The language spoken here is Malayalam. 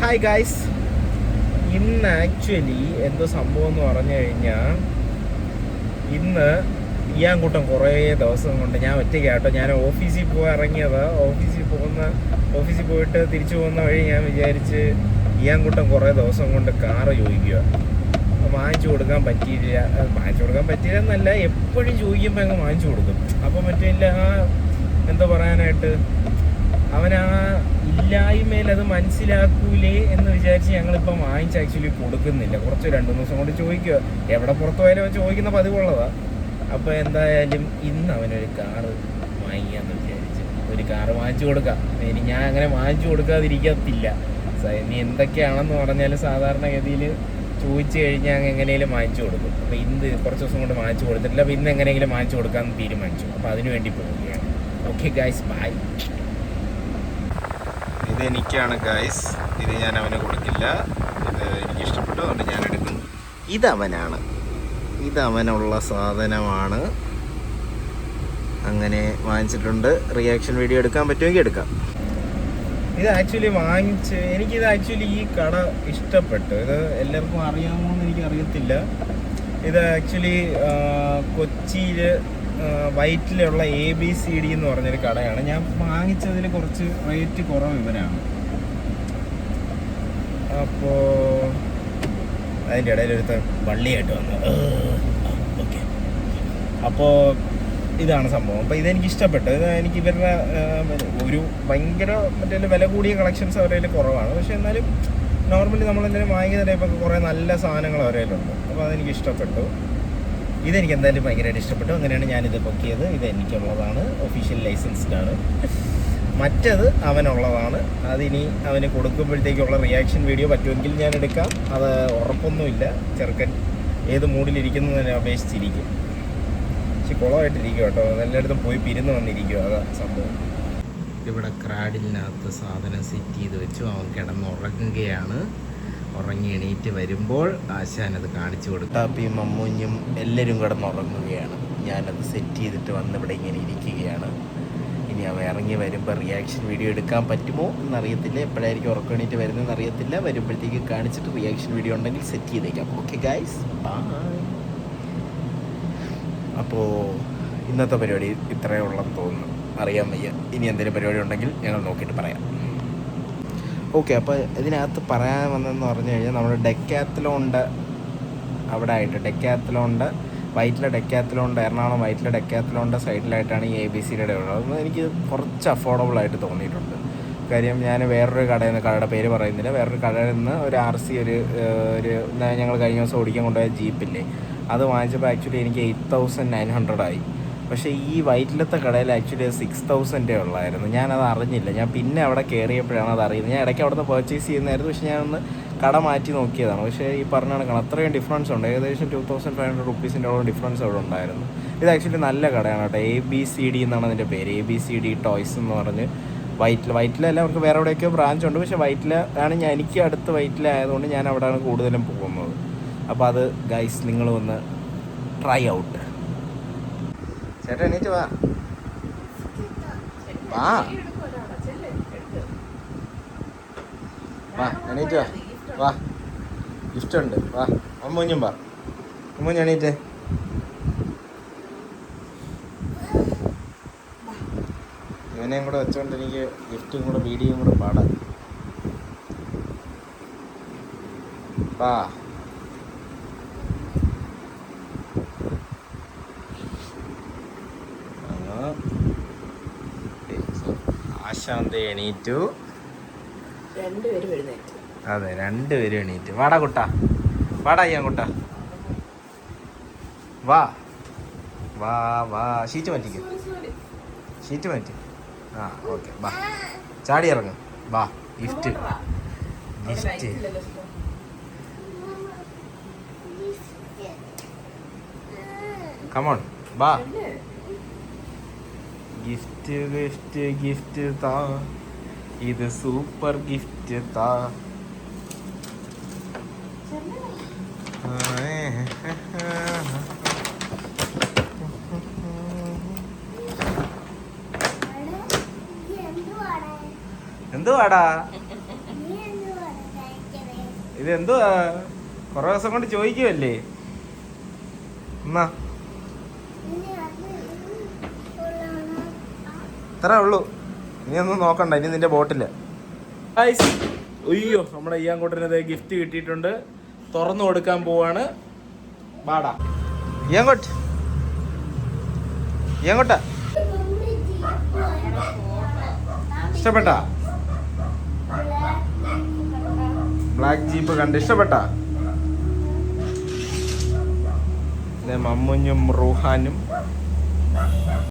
ഹായ് ഗായ്സ്, ഇന്ന് ആക്ച്വലി എന്തോ സംഭവം എന്ന് പറഞ്ഞു കഴിഞ്ഞാൽ ഇന്ന് ഇയാങ്കൂട്ടം കുറേ ദിവസം കൊണ്ട് ഞാൻ ഒറ്റയ്ക്കാട്ടോ. ഞാൻ ഓഫീസിൽ ഇറങ്ങിയതാ. ഓഫീസിൽ പോയിട്ട് തിരിച്ചു പോകുന്ന വഴി ഞാൻ വിചാരിച്ച് ഇയാങ്കൂട്ടം കുറേ ദിവസം കൊണ്ട് കാറ് ചോദിക്കുക. വാങ്ങിച്ചു കൊടുക്കാൻ പറ്റിയില്ല എന്നല്ല, എപ്പോഴും ചോദിക്കുമ്പോൾ അങ്ങ് വാങ്ങിച്ചു കൊടുക്കും. അപ്പോൾ മറ്റില്ല, എന്താ പറയാനായിട്ട്, അവൻ ആ ഇല്ലായ്മയിൽ അത് മനസ്സിലാക്കൂലേ എന്ന് വിചാരിച്ച് ഞങ്ങളിപ്പം വാങ്ങിച്ച് ആക്ച്വലി കൊടുക്കുന്നില്ല. കുറച്ച് 2 ദിവസം കൊണ്ട് ചോദിക്കുക. എവിടെ പുറത്തു പോയാലും അവൻ ചോദിക്കുന്ന പതിവുള്ളതാ. അപ്പോൾ എന്തായാലും ഇന്ന് അവനൊരു കാറ് വാങ്ങിക്കാന്ന് വിചാരിച്ച് ഒരു കാറ് വാങ്ങിച്ചു കൊടുക്കാം. ഇനി ഞാൻ അങ്ങനെ വാങ്ങിച്ചു കൊടുക്കാതിരിക്കത്തില്ല. നീ എന്തൊക്കെയാണെന്ന് പറഞ്ഞാൽ സാധാരണഗതിയിൽ ചോദിച്ചു കഴിഞ്ഞാൽ എങ്ങനെയും വാങ്ങിച്ചു കൊടുക്കും. അപ്പോൾ ഇന്ന് കുറച്ച് ദിവസം കൊണ്ട് വാങ്ങിച്ചു കൊടുത്തിട്ടില്ല. അപ്പോൾ ഇന്ന് എങ്ങനെയെങ്കിലും വാങ്ങിച്ചു കൊടുക്കാമെന്ന് തീരുമാനിച്ചു. അപ്പോൾ അതിനു വേണ്ടി പോവുകയാണ്. Okay guys, bye. ഇതെനിക്കാണ് ഗൈസ്. ഇത് ഞാൻ അവന് കൊടുക്കില്ല. ഇത് എനിക്ക് ഇഷ്ടപ്പെട്ടു, അതുകൊണ്ട് ഞാൻ എടുക്കും. ഇതവനാണ്, ഇതവനുള്ള സാധനമാണ്. അങ്ങനെ വാങ്ങിച്ചിട്ടുണ്ട്. റിയാക്ഷൻ വീഡിയോ എടുക്കാൻ പറ്റുമെങ്കിൽ എടുക്കാം. ഇത് ആക്ച്വലി എനിക്കിത് ആക്ച്വലി ഈ കട ഇഷ്ടപ്പെട്ടു. ഇത് എല്ലാവർക്കും അറിയാമോ എന്ന് എനിക്കറിയത്തില്ല. ഇത് ആക്ച്വലി കൊച്ചിയിൽ വൈറ്റിലുള്ള ABCD എന്ന് പറഞ്ഞൊരു കടയാണ്. ഞാൻ വാങ്ങിച്ചതിൽ കുറച്ച് റേറ്റ് കുറവ് ഇവരാണ്. അപ്പോൾ അതിൻ്റെ ഇടയിലൊരുത്ത വള്ളിയായിട്ട് വന്നു. ഓക്കെ, അപ്പോൾ ഇതാണ് സംഭവം. അപ്പോൾ ഇതെനിക്ക് ഇഷ്ടപ്പെട്ടു. ഇത് എനിക്ക് ഇവരുടെ ഒരു ഭയങ്കര വില കൂടിയ കളക്ഷൻസ് അവരുടെ കുറവാണ്. പക്ഷേ എന്നാലും നോർമലി നമ്മളെന്തെങ്കിലും വാങ്ങിക്കുന്ന ടൈപ്പൊക്കെ കുറേ നല്ല സാധനങ്ങൾ അവരേലുണ്ട്. അപ്പോൾ അതെനിക്ക് ഇഷ്ടപ്പെട്ടു. ഇതെനിക്ക് എന്തായാലും ഭയങ്കരമായിട്ട് ഇഷ്ടപ്പെട്ടു. അങ്ങനെയാണ് ഞാനിത് ബുക്ക് ചെയ്തത്. ഇത് എനിക്കുള്ളതാണ്, ഒഫീഷ്യൽ ലൈസൻസ്ഡാണ്. മറ്റത് അവനുള്ളതാണ്. അതിനി അവന് കൊടുക്കുമ്പോഴത്തേക്കുള്ള റിയാക്ഷൻ വീഡിയോ പറ്റുമെങ്കിൽ ഞാൻ എടുക്കാം. അത് ഉറപ്പൊന്നുമില്ല. ചെറുക്കൻ ഏത് മൂഡിലിരിക്കുന്നതിനെ അപേക്ഷിച്ചിരിക്കും. പക്ഷെ കുളമായിട്ടിരിക്കും കേട്ടോ. എല്ലായിടത്തും പോയി പിരിന്ന് വന്നിരിക്കും. അതാ സംഭവം. ഇവിടെ ക്രാഡിനകത്ത് സാധനം സെറ്റ് ചെയ്ത് വെച്ചു. അവൻ കിടന്നുറങ്ങുകയാണ്. ഉറങ്ങി എണീറ്റ് വരുമ്പോൾ ആശാനത് കാണിച്ചു കൊടുക്കും. ടാപ്പിയും മമ്മൂഞ്ഞും എല്ലാവരും കിടന്നുറങ്ങുകയാണ്. ഞാനത് സെറ്റ് ചെയ്തിട്ട് വന്ന് ഇവിടെ ഇങ്ങനെ ഇരിക്കുകയാണ്. ഇനി അവ ഇറങ്ങി വരുമ്പോൾ റിയാക്ഷൻ വീഡിയോ എടുക്കാൻ പറ്റുമോ എന്നറിയത്തില്ല. എപ്പോഴായിരിക്കും ഉറക്കം എണീറ്റ് വരുന്നതെന്ന് അറിയത്തില്ല. വരുമ്പോഴത്തേക്ക് കാണിച്ചിട്ട് റിയാക്ഷൻ വീഡിയോ ഉണ്ടെങ്കിൽ സെറ്റ് ചെയ്തേക്കാം. Okay guys, bye. അപ്പോൾ ഇന്നത്തെ പരിപാടി ഇത്രയേ ഉള്ളെന്ന് തോന്നുന്നു. അറിയാൻ വയ്യ. ഇനി എന്തെങ്കിലും പരിപാടി ഉണ്ടെങ്കിൽ ഞങ്ങൾ നോക്കിയിട്ട് പറയാം. ഓക്കെ, അപ്പോൾ ഇതിനകത്ത് പറയാൻ വന്നതെന്ന് പറഞ്ഞു കഴിഞ്ഞാൽ നമ്മുടെ ഡെക്കാത്തലോണ്ട് അവിടെ ആയിട്ട് ഡെക്കാത്തലോണ്ട് വൈറ്റിലെ ഡെക്കാത്തലോണ്ട് എറണാകുളം വൈറ്റിലെ ഡെക്കാത്തലോണ്ട് സൈഡിലായിട്ടാണ് ഈ ABCD ഉള്ളത്. അത് എനിക്ക് കുറച്ച് അഫോർഡബിളായിട്ട് തോന്നിയിട്ടുണ്ട്. കാര്യം ഞാൻ വേറൊരു കടയുടെ പേര് പറയുന്നില്ല, വേറൊരു കടയിൽ നിന്ന് ഒരു RC ഒരു ഞങ്ങൾ കഴിഞ്ഞ ദിവസം ഓടിക്കാൻ കൊണ്ടുപോയ ജീപ്പില്ലേ, അത് വാങ്ങിച്ചപ്പോൾ ആക്ച്വലി എനിക്ക് 8,900 ആയി. പക്ഷേ ഈ വൈറ്റിലത്തെ കടയിൽ ആക്ച്വലി 6,000 ഉള്ളായിരുന്നു. ഞാനത് അറിഞ്ഞില്ല. ഞാൻ പിന്നെ അവിടെ കയറിയപ്പോഴാണ് അത് അറിയുന്നത്. ഞാൻ ഇടയ്ക്ക് അവിടെ നിന്ന് പർച്ചേസ് ചെയ്യുന്നതായിരുന്നു. പക്ഷേ ഞാനൊന്ന് കട മാറ്റി നോക്കിയതാണ്. പക്ഷേ ഈ പറഞ്ഞ കണക്കാണ്, അത്രയും ഡിഫറൻസ് ഉണ്ട്. ഏകദേശം 2,500 റുപ്പീസിൻ്റെ ഡിഫറൻസ് അവിടെ ഉണ്ടായിരുന്നു. ഇത് ആക്ച്വലി നല്ല കടയാണ് കേട്ടോ. ABCD എന്നാണ് അതിൻ്റെ പേര്. ABCD ടോയ്സ് എന്ന് പറഞ്ഞ് വൈറ്റിലല്ല, അവർക്ക് വേറെ എവിടെയൊക്കെയോ ബ്രാഞ്ച് ഉണ്ട്. പക്ഷേ വൈറ്റിലാണ് എനിക്ക് അടുത്ത് വൈറ്റിലായതുകൊണ്ട് ഞാൻ അവിടെയാണ് കൂടുതലും പോകുന്നത്. അപ്പോൾ അത് ഗൈസ്, നിങ്ങൾ ഒന്ന് ട്രൈ ഔട്ട്. ചേട്ടാ എണീറ്റ് വാ വാ വാ എണീറ്റ് വാ വാ ഗിഫ്റ്റ് ഉണ്ട്. വാ അമ്മൂഞ്ഞും വാ. അമ്മൂഞ്ഞ് എണീറ്റ്. ഇവനെയും കൂടെ വെച്ചോണ്ട് എനിക്ക് ഗിഫ്റ്റും കൂടെ വീഡിയോയും കൂടെ പാടാം. വാ. ആശാന്ത എണീറ്റു. അതെ, 2 പേരും എണീറ്റു. വാടാ കുട്ടാ, വാടാ ചെയ്യാൻ കുട്ടാ, വാ വാ വാ. ഷീറ്റ് മാറ്റിക്കും, ഷീറ്റ് മാറ്റി. ആ ഓക്കെ, വാ. ചാടി ഇറങ്ങും. വാ. ഗിഫ്റ്റ് കമോൺ, വാ. ഗിഫ്റ്റ് താ, ഇത് സൂപ്പർ ഗിഫ്റ്റ് താ. എന്തുവാടാ? ഇതെന്തുവാ കുറെ ദിവസം കൊണ്ട് ചോദിക്കുമല്ലേ? എന്നാ ഇത്രേ ഉള്ളൂ, ഇനി ഒന്നും നോക്കണ്ട, ഇനി നിന്റെ ബോട്ടില്. അയ്യോ, നമ്മുടെ ഇയാങ്കൂട്ടനത് ഗിഫ്റ്റ് കിട്ടിയിട്ടുണ്ട്, തുറന്നു കൊടുക്കാൻ പോവാണ്. ബാടാ ഇയാങ്കോട്ട്, ഇയാങ്കോട്ടാ. ഇഷ്ടപ്പെട്ടാ? ബ്ലാക്ക് ജീപ്പ് കണ്ട് ഇഷ്ടപ്പെട്ടാ? മമ്മുഞ്ഞും റൂഹാനും